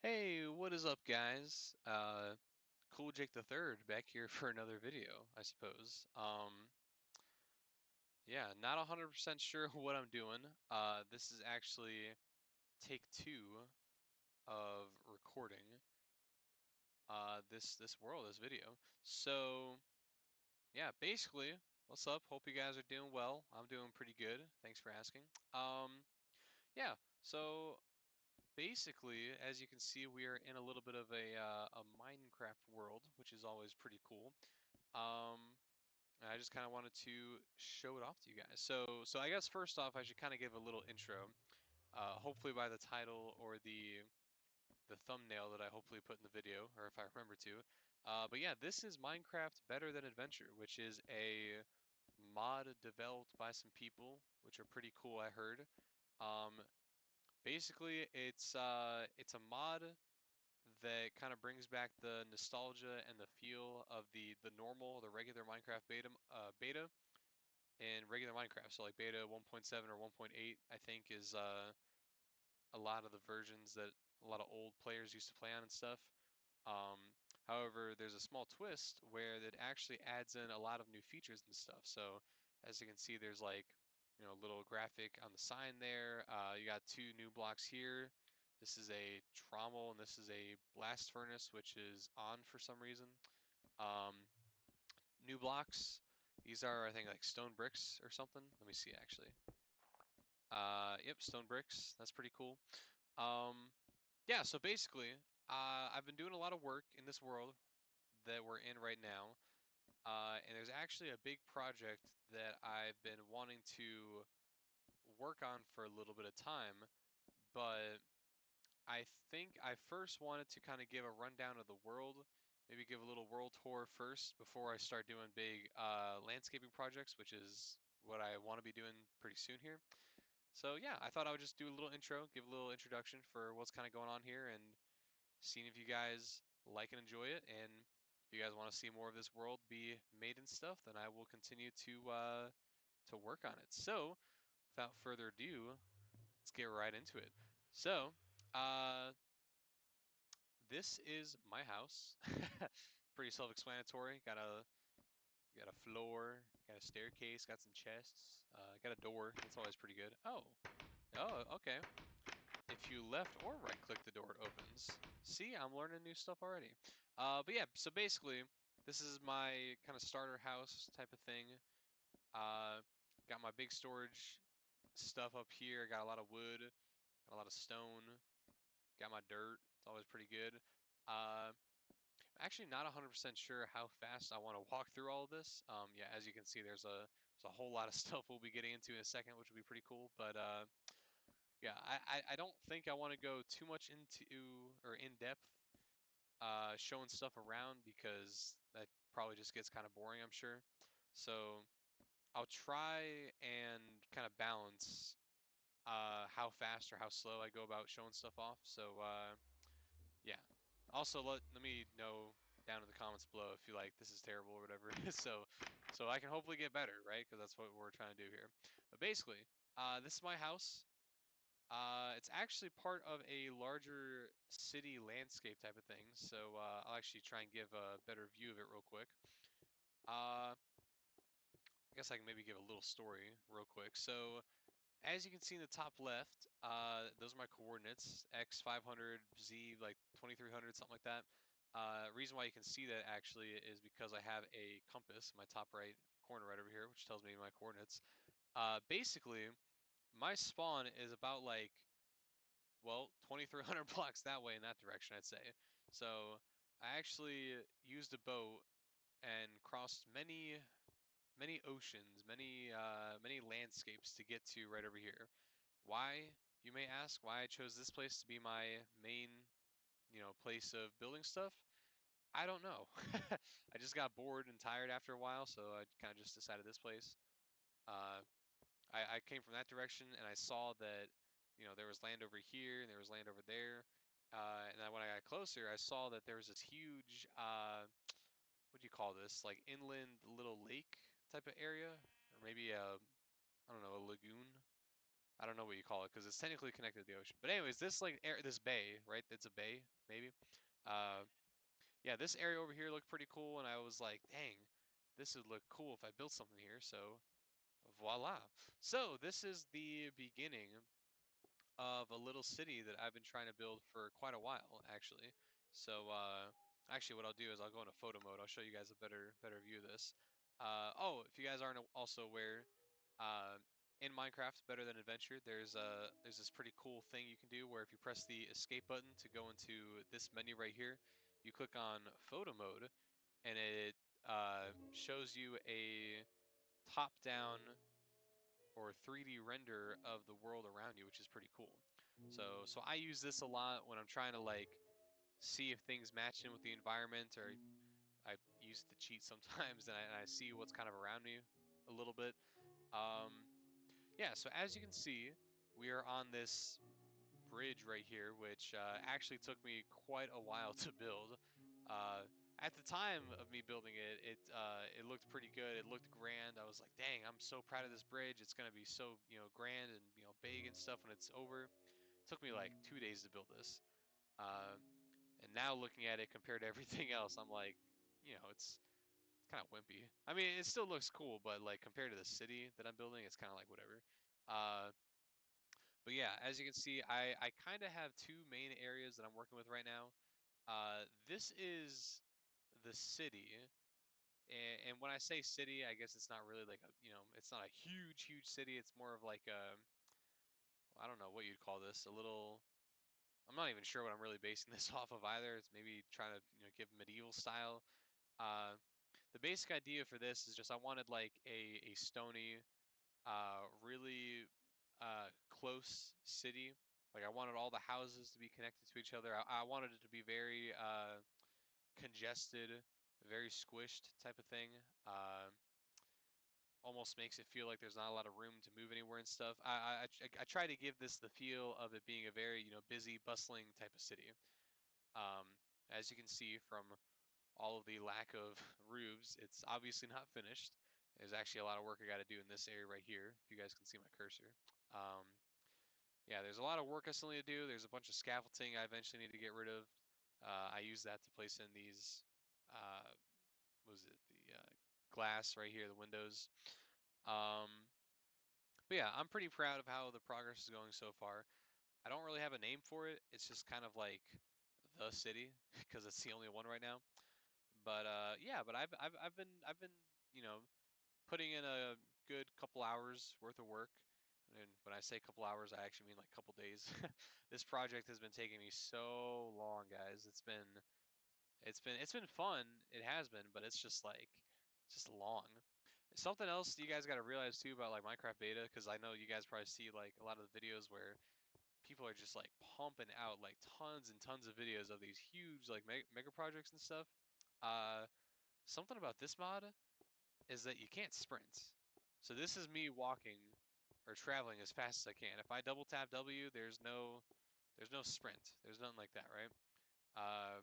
Hey, what is up, guys? Cool Jake the Third back here for another video, I suppose. Yeah, not 100% sure what I'm doing. This is actually take two of recording this world, this video. So, yeah, basically, what's up? Hope you guys are doing well. I'm doing pretty good. Thanks for asking. Yeah, so basically, as you can see, we are in a little bit of a Minecraft world, which is always pretty cool. Um, and I just kind of wanted to show it off to you guys. So I guess first off, I should kind of give a little intro. Hopefully by the title or the thumbnail that I hopefully put in the video, or if I remember to. But yeah, this is Minecraft Better Than Adventure, which is a mod developed by some people, which are pretty cool, I heard. Um, Basically, it's a mod that kind of brings back the nostalgia and the feel of the normal, the regular Minecraft beta and regular Minecraft. So like beta 1.7 or 1.8, I think is a lot of the versions that a lot of old players used to play on and stuff. Um, However, there's a small twist where that actually adds in a lot of new features and stuff. So as you can see, there's like, a little graphic on the sign there. You got two new blocks here. This is a trommel and this is a blast furnace, which is on for some reason. Um, New blocks. These are, I think, like stone bricks or something. Let me see, actually. Yep, stone bricks. That's pretty cool. Um, yeah, so basically, I've been doing a lot of work in this world that we're in right now. And there's actually a big project that I've been wanting to work on for a little bit of time, but I think I first wanted to kind of give a rundown of the world, maybe give a little world tour first before I start doing big landscaping projects, which is what I want to be doing pretty soon here. So yeah, I thought I would just do a little intro, give a little introduction for what's kind of going on here, and seeing if you guys like and enjoy it. And if you guys want to see more of this world be made and stuff, then I will continue to work on it. So without further ado, let's get right into it. So, uh, this is my house. Pretty self-explanatory. Got a floor, got a staircase, got some chests, got a door. That's always pretty good. Oh, okay. If you left or right click the door, it opens. See, I'm learning new stuff already. But yeah, so basically, this is my kind of starter house type of thing. Uh, got my big storage stuff up here. Got a lot of wood, got a lot of stone, got my dirt. It's always pretty good. Uh, Actually not 100% sure how fast I want to walk through all of this. Yeah, as you can see, there's a whole lot of stuff we'll be getting into in a second, which will be pretty cool. But yeah, I don't think I want to go too much into or in depth showing stuff around because that probably just gets kind of boring, I'm sure. So I'll try and kind of balance how fast or how slow I go about showing stuff off. So yeah. Also, let me know down in the comments below if you like this is terrible or whatever. So I can hopefully get better, right? Because that's what we're trying to do here. But basically, this is my house. It's actually part of a larger city landscape type of thing. So I'll actually try and give a better view of it real quick. I guess I can maybe give a little story real quick. So as you can see in the top left, those are my coordinates, X 500, Z like 2300, something like that. Reason why you can see that actually is because I have a compass in my top right corner right over here, which tells me my coordinates. Basically, my spawn is about like, well, 2300 blocks that way in that direction, I'd say. So I actually used a boat and crossed many oceans, many landscapes to get to right over here. Why, you may ask, why I chose this place to be my main, place of building stuff? I don't know. I just got bored and tired after a while, so I kind of just decided this place. Uh, I came from that direction and I saw that, there was land over here and there was land over there. And then when I got closer, I saw that there was this huge, what do you call this? Like inland little lake type of area, or maybe I don't know, a lagoon. I don't know what you call it because it's technically connected to the ocean. But anyways, this like this bay, right? It's a bay, maybe. Uh, yeah, this area over here looked pretty cool, and I was like, dang, this would look cool if I built something here. So voila. So this is the beginning of a little city that I've been trying to build for quite a while, actually. So, actually, what I'll do is I'll go into photo mode. I'll show you guys a better view of this. Oh, if you guys aren't also aware, uh, in Minecraft, Better Than Adventure, there's this pretty cool thing you can do where if you press the escape button to go into this menu right here, you click on photo mode, and it shows you a top-down or 3D render of the world around you, which is pretty cool. So I use this a lot when I'm trying to like see if things match in with the environment, or I use it to cheat sometimes, and I see what's kind of around me a little bit. Um, yeah, so as you can see, we are on this bridge right here, which actually took me quite a while to build. Uh, at the time of me building it, it looked pretty good. It looked grand. I was like, dang, I'm so proud of this bridge. It's gonna be so grand and big and stuff when it's over. It took me like 2 days to build this. Uh, and now looking at it compared to everything else, I'm like, it's kind of wimpy. I mean, it still looks cool, but like compared to the city that I'm building, it's kind of like whatever. Uh, but yeah, as you can see, I kind of have two main areas that I'm working with right now. This is the city, and when I say city, I guess it's not really like it's not a huge city. It's more of like I don't know what you'd call this, a little. I'm not even sure what I'm really basing this off of either. It's maybe trying to give medieval style. Uh, the basic idea for this is just I wanted like a stony really close city. Like I wanted all the houses to be connected to each other. I wanted it to be very congested, very squished type of thing. Uh, Almost makes it feel like there's not a lot of room to move anywhere and stuff. I try to give this the feel of it being a very busy, bustling type of city. Um, as you can see from all of the lack of roofs, it's obviously not finished. There's actually a lot of work I got to do in this area right here, if you guys can see my cursor. Um, yeah, there's a lot of work I still need to do. There's a bunch of scaffolding I eventually need to get rid of. I use that to place in these, uh, what was it, the glass right here, the windows. Um, but yeah, I'm pretty proud of how the progress is going so far. I don't really have a name for it. It's just kind of like the city because it's the only one right now. But yeah, but I've been you know putting in a good couple hours worth of work. And when I say couple hours, I actually mean like couple days. This project has been taking me so long, guys. It's been fun. It has been, but it's just like it's just long. Something else you guys got to realize too about like Minecraft beta, because I know you guys probably see like a lot of the videos where people are just like pumping out like tons and tons of videos of these huge like mega projects and stuff. Uh, Something about this mod is that you can't sprint. So this is me walking or traveling as fast as I can. If I double tap W, there's no sprint. There's nothing like that, right? Uh,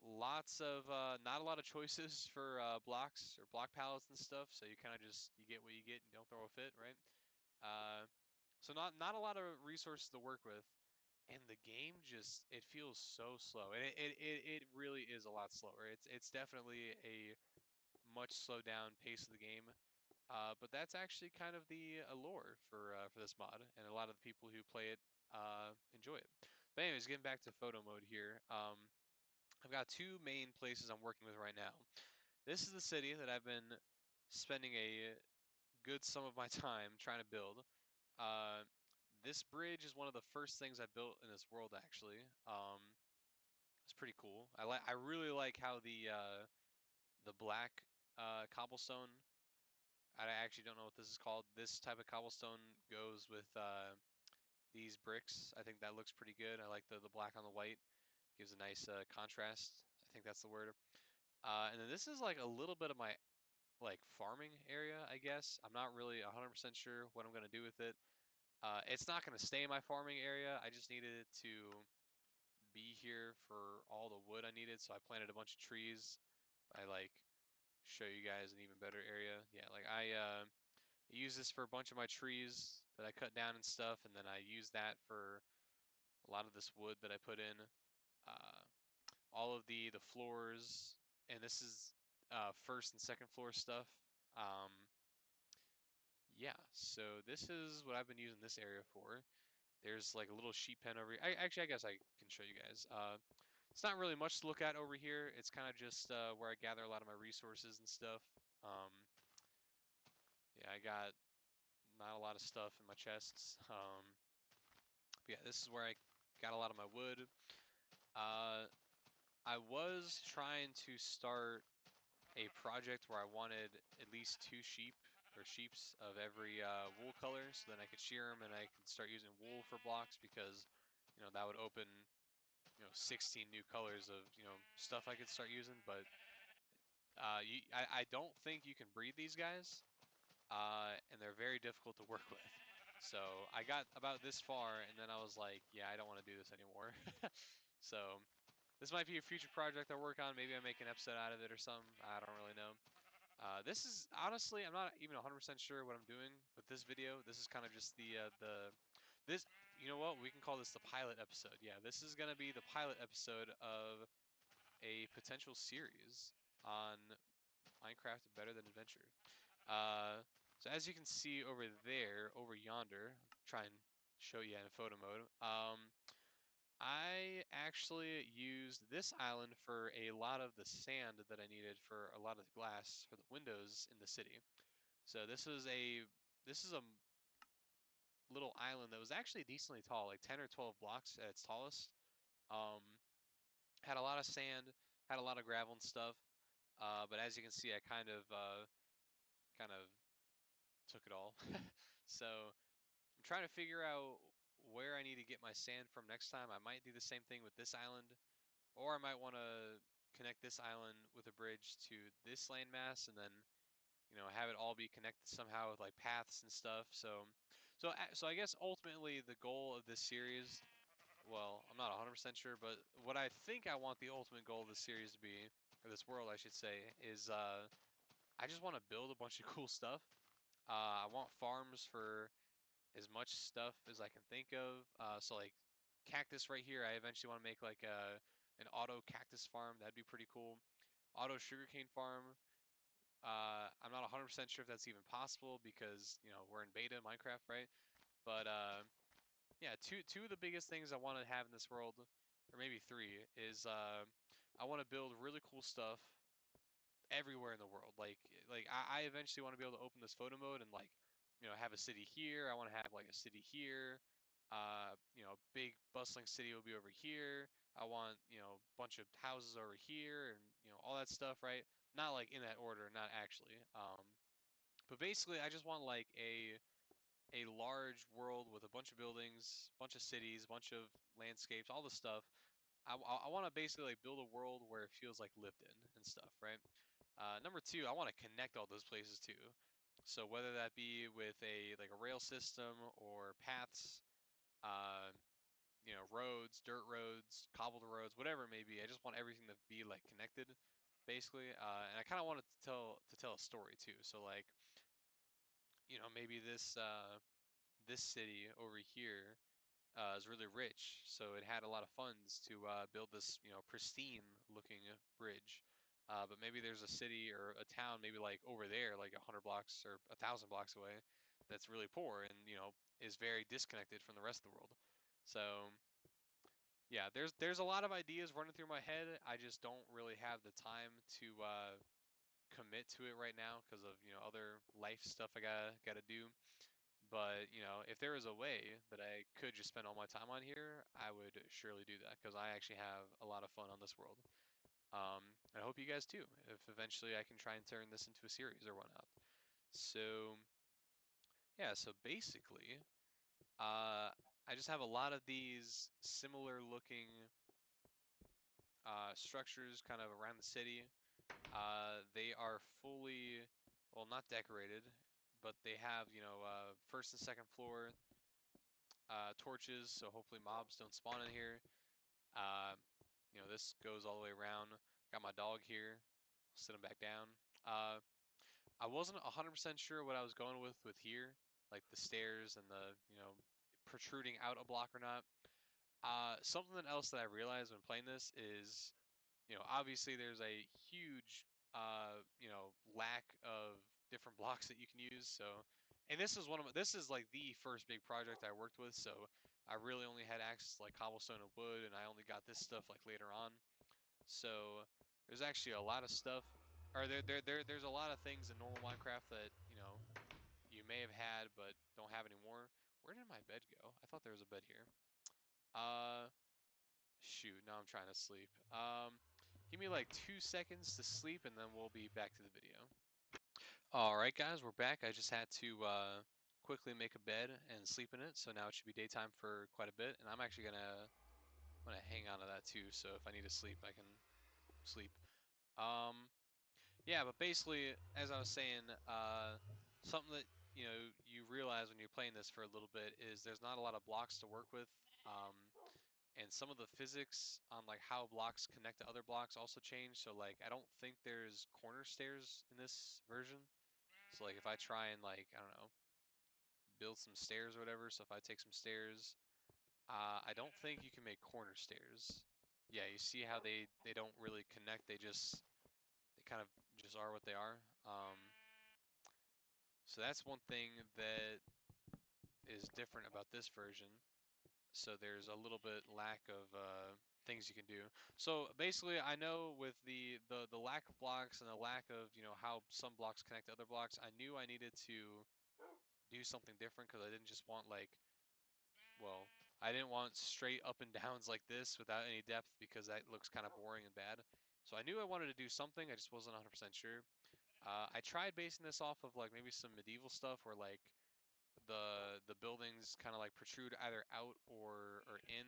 Lots of not a lot of choices for blocks or block palettes and stuff. So you kind of just you get what you get and don't throw a fit, right? So not a lot of resources to work with, and the game just it feels so slow, and it really is a lot slower. It's definitely a much slowed down pace of the game. But that's actually kind of the allure for this mod, and a lot of the people who play it enjoy it. But anyways, getting back to photo mode here, I've got two main places I'm working with right now. This is the city that I've been spending a good sum of my time trying to build. Uh, this bridge is one of the first things I built in this world, actually. It's pretty cool. I really like how the black cobblestone. I actually don't know what this is called. This type of cobblestone goes with these bricks. I think that looks pretty good. I like the black on the white. Gives a nice contrast. I think that's the word. And then this is like a little bit of my like farming area, I guess. I'm not really 100% sure what I'm gonna do with it. It's not gonna stay in my farming area. I just needed it to be here for all the wood I needed, so I planted a bunch of trees. I like show you guys an even better area. Yeah, like I use this for a bunch of my trees that I cut down and stuff, and then I use that for a lot of this wood that I put in. Uh, all of the floors, and this is first and second floor stuff. Um, yeah, so this is what I've been using this area for. There's like a little sheep pen over here. Actually, I guess I can show you guys. It's not really much to look at over here. It's kind of just where I gather a lot of my resources and stuff. Um, yeah, I got not a lot of stuff in my chests. But yeah, this is where I got a lot of my wood. Uh, I was trying to start a project where I wanted at least two sheep or sheeps of every wool color, so then I could shear them and I could start using wool for blocks because, that would open, 16 new colors of, stuff I could start using. But I don't think you can breed these guys, and they're very difficult to work with. So I got about this far, and then I was like, yeah, I don't want to do this anymore. So this might be a future project I work on. Maybe I make an episode out of it or something. I don't really know. This is honestly, I'm not even 100% sure what I'm doing with this video. This is kind of just this. You know what? We can call this the pilot episode. Yeah, this is gonna be the pilot episode of a potential series on Minecraft Better Than Adventure. Uh, so as you can see over there, over yonder, I'll try and show you in photo mode. I actually used this island for a lot of the sand that I needed for a lot of the glass for the windows in the city. So this is a little island that was actually decently tall, like 10 or 12 blocks at its tallest. Um, had a lot of sand, had a lot of gravel and stuff. But as you can see, I kind of took it all. So I'm trying to figure out where I need to get my sand from next time. I might do the same thing with this island, or I might want to connect this island with a bridge to this landmass and then, have it all be connected somehow with like paths and stuff. So I guess ultimately the goal of this series, well, I'm not 100% sure, but what I think I want the ultimate goal of this series to be, or this world I should say, is I just want to build a bunch of cool stuff. I want farms for as much stuff as I can think of. So like cactus right here, I eventually want to make like an auto cactus farm. That'd be pretty cool. Auto sugarcane farm. I'm not 100% sure if that's even possible because, we're in beta Minecraft, right? But yeah, two of the biggest things I want to have in this world, or maybe three, is I want to build really cool stuff everywhere in the world. Like I eventually want to be able to open this photo mode and like, have a city here. I want to have like a city here. Big bustling city will be over here. I want, a bunch of houses over here and, all that stuff, right? Not like in that order, not actually. But basically I just want like a large world with a bunch of buildings, bunch of cities, bunch of landscapes, all the stuff. I want to basically like build a world where it feels like lived in and stuff, right? Number two, I want to connect all those places too. So whether that be with a like a rail system or paths, uh, roads, dirt roads, cobbled roads, whatever it may be, I just want everything to be like connected, basically. And I kind of wanted to tell a story too. So like, maybe this city over here is really rich, so it had a lot of funds to build this, pristine looking bridge. But maybe there's a city or a town, maybe like over there, like 100 blocks or 1,000 blocks away, that's really poor and, is very disconnected from the rest of the world. So yeah, there's a lot of ideas running through my head. I just don't really have the time to commit to it right now because of, other life stuff I gotta do. But, if there was a way that I could just spend all my time on here, I would surely do that because I actually have a lot of fun on this world. I hope you guys too, if eventually I can try and turn this into a series or whatnot. So, yeah, so basically, I just have a lot of these similar looking structures kind of around the city. They are fully, well, not decorated, but they have, first and second floor torches, so hopefully mobs don't spawn in here. Uh, this goes all the way around. Got my dog here. I'll sit him back down. Uh, I wasn't 100% sure what I was going with here. like the stairs and the, protruding out a block or not. Something else that I realized when playing this is, obviously there's a huge, lack of different blocks that you can use. So, and this is like the first big project I worked with. So I really only had access to like cobblestone and wood, and I only got this stuff like later on. So there's actually a lot of stuff, or there's a lot of things in normal Minecraft that, you may have had but don't have anymore. Where did my bed go? I thought there was a bed here. Uh, Shoot, now I'm trying to sleep. Give me like 2 seconds to sleep and then we'll be back to the video. Alright guys, we're back. I just had to quickly make a bed and sleep in it, so now it should be daytime for quite a bit, and I'm actually gonna hang on to that too, so if I need to sleep, I can sleep. Um, yeah, but basically, as I was saying, something that, you realize when you're playing this for a little bit is there's not a lot of blocks to work with. And some of the physics on like how blocks connect to other blocks also change. So like I don't think there's corner stairs in this version. So like if I try and like I don't know build some stairs or whatever. So if I take some stairs, I don't think you can make corner stairs. Yeah, you see how they don't really connect. They kind of just are what they are. So that's one thing that is different about this version. So there's a little bit lack of things you can do. So basically, I know with the lack of blocks and the lack of how some blocks connect to other blocks, I knew I needed to do something different because I didn't just want like, well, I didn't want straight up and downs like this without any depth because that looks kind of boring and bad. So I knew I wanted to do something, I just wasn't 100% sure. I tried basing this off of like maybe some medieval stuff where like the buildings kind of like protrude either out or in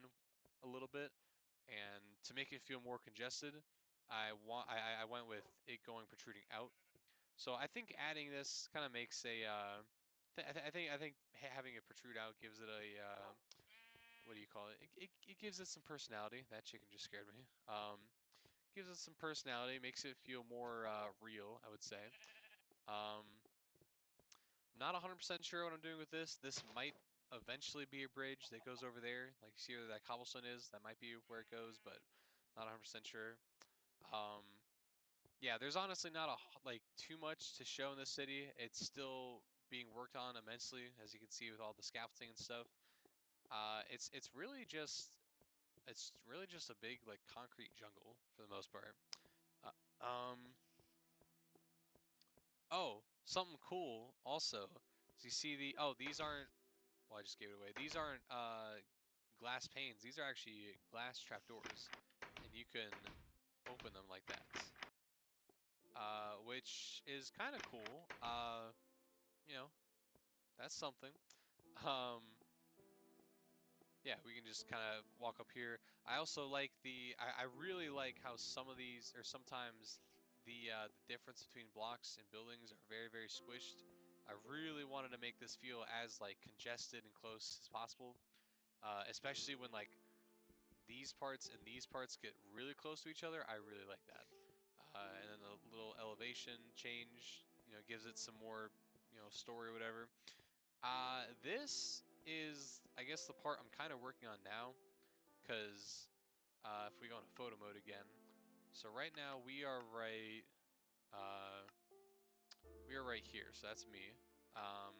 a little bit, and to make it feel more congested, I went with it going protruding out. So I think adding this kind of makes a I think having it protrude out gives it a what do you call it? It gives it some personality. That chicken just scared me. Gives it some personality, makes it feel more real, I would say. Um, Not 100% sure what I'm doing with this. This might eventually be a bridge that goes over there. Like, see where that cobblestone is? That might be where it goes, but not 100% sure. Um, yeah, there's honestly not like too much to show in this city. It's still being worked on immensely, as you can see with all the scaffolding and stuff. It's really just a big like concrete jungle for the most part. Uh, um, oh, something cool also. So you see these aren't. Well, I just gave it away. These aren't glass panes. These are actually glass trapdoors, and you can open them like that, which is kind of cool. You know, that's something. Um, yeah, we can just kind of walk up here. I also like I really like how some of these, or sometimes the difference between blocks and buildings are very, very squished. I really wanted to make this feel as like congested and close as possible, especially when like these parts and these parts get really close to each other. I really like that. And then the little elevation change, gives it some more, story or whatever. This is, I guess, the part I'm kind of working on now, because if we go into photo mode again, so right now uh, we are right here. So that's me. Um,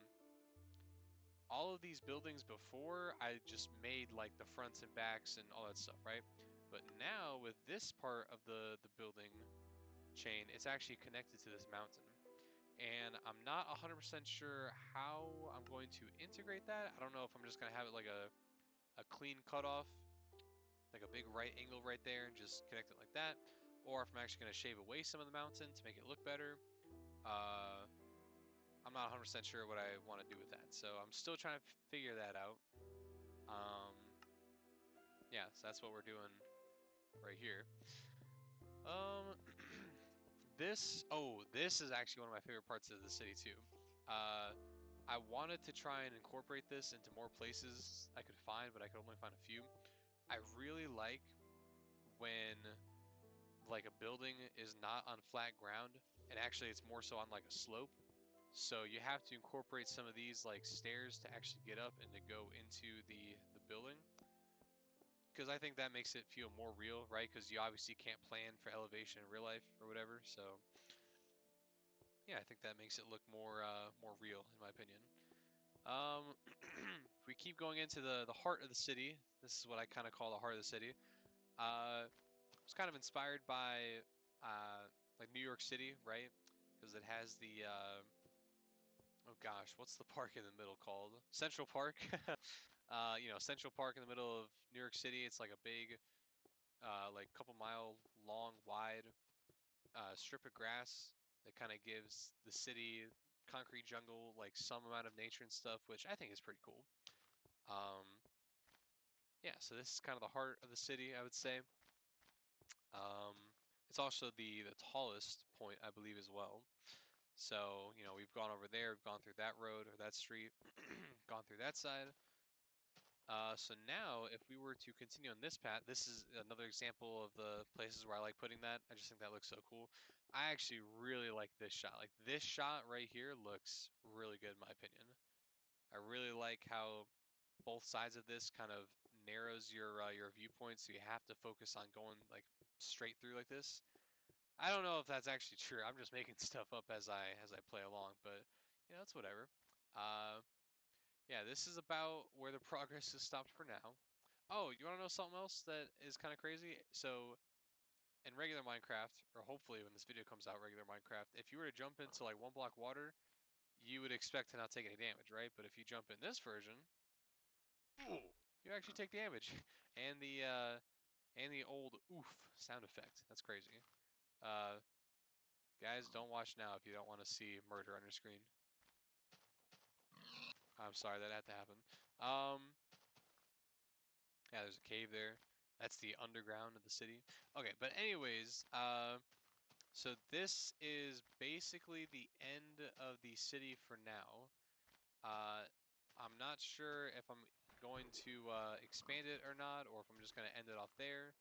all of these buildings before, I just made like the fronts and backs and all that stuff, right? But now with this part of the building chain, it's actually connected to this mountain. And I'm not 100% sure how I'm going to integrate that. I don't know if I'm just going to have it like a clean cutoff, like a big right angle right there and just connect it like that. Or if I'm actually going to shave away some of the mountain to make it look better. Uh, I'm not 100% sure what I want to do with that. So I'm still trying to figure that out. Um, yeah, so that's what we're doing right here. Um, this is actually one of my favorite parts of the city too. Uh, I wanted to try and incorporate this into more places I could find, but I could only find a few. I really like when like a building is not on flat ground and actually it's more so on like a slope. So you have to incorporate some of these like stairs to actually get up and to go into the building. Because I think that makes it feel more real, right? Because you obviously can't plan for elevation in real life or whatever. So yeah, I think that makes it look more real in my opinion. If we keep going into the heart of the city, this is what I kind of call the heart of the city. It's kind of inspired by like New York City, right? Because it has the oh gosh, what's the park in the middle called? Central Park. Central Park in the middle of New York City. It's like a big, like couple mile long, wide strip of grass that kind of gives the city concrete jungle like some amount of nature and stuff, which I think is pretty cool. Um, yeah, so this is kind of the heart of the city, I would say. Um, it's also the tallest point, I believe, as well. So, we've gone over there, we've gone through that road or that street, gone through that side. So now, if we were to continue on this path, this is another example of the places where I like putting that. I just think that looks so cool. I actually really like this shot. Like this shot right here looks really good in my opinion. I really like how both sides of this kind of narrows your viewpoint, so you have to focus on going like straight through like this. I don't know if that's actually true. I'm just making stuff up as I play along, but it's whatever. Uh, yeah, this is about where the progress is stopped for now. Oh, you want to know something else that is kind of crazy? So in regular Minecraft, or hopefully when this video comes out, regular Minecraft, if you were to jump into like 1 block water, you would expect to not take any damage, right? But if you jump in this version, you actually take damage, and the old oof sound effect. That's crazy. Uh, Guys, don't watch now if you don't want to see murder on your screen. I'm sorry that had to happen. Um, yeah, there's a cave there. That's the underground of the city. Okay, but anyways, so this is basically the end of the city for now. Uh, I'm not sure if I'm going to expand it or not, or if I'm just going to end it off there.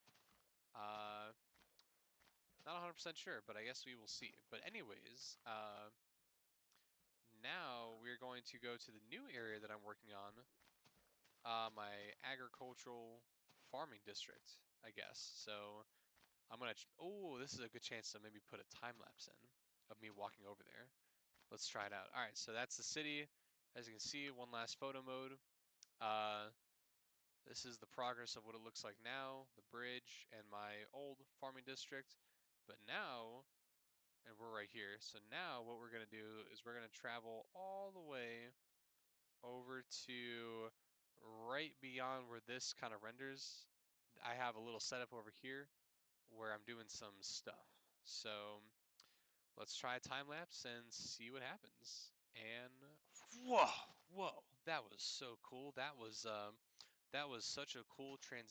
Uh, Not 100% sure, but I guess we will see. But anyways, now we're going to go to the new area that I'm working on, my agricultural farming district, I guess. So I'm gonna, oh, this is a good chance to maybe put a time lapse in of me walking over there. Let's try it out. All right, so that's the city. As you can see, one last photo mode. Uh, this is the progress of what it looks like now, the bridge and my old farming district. But now, and we're right here. So now what we're gonna do is we're gonna travel all the way over to right beyond where this kind of renders. I have a little setup over here where I'm doing some stuff. So let's try a time lapse and see what happens. And whoa, that was so cool. That was such a cool transition.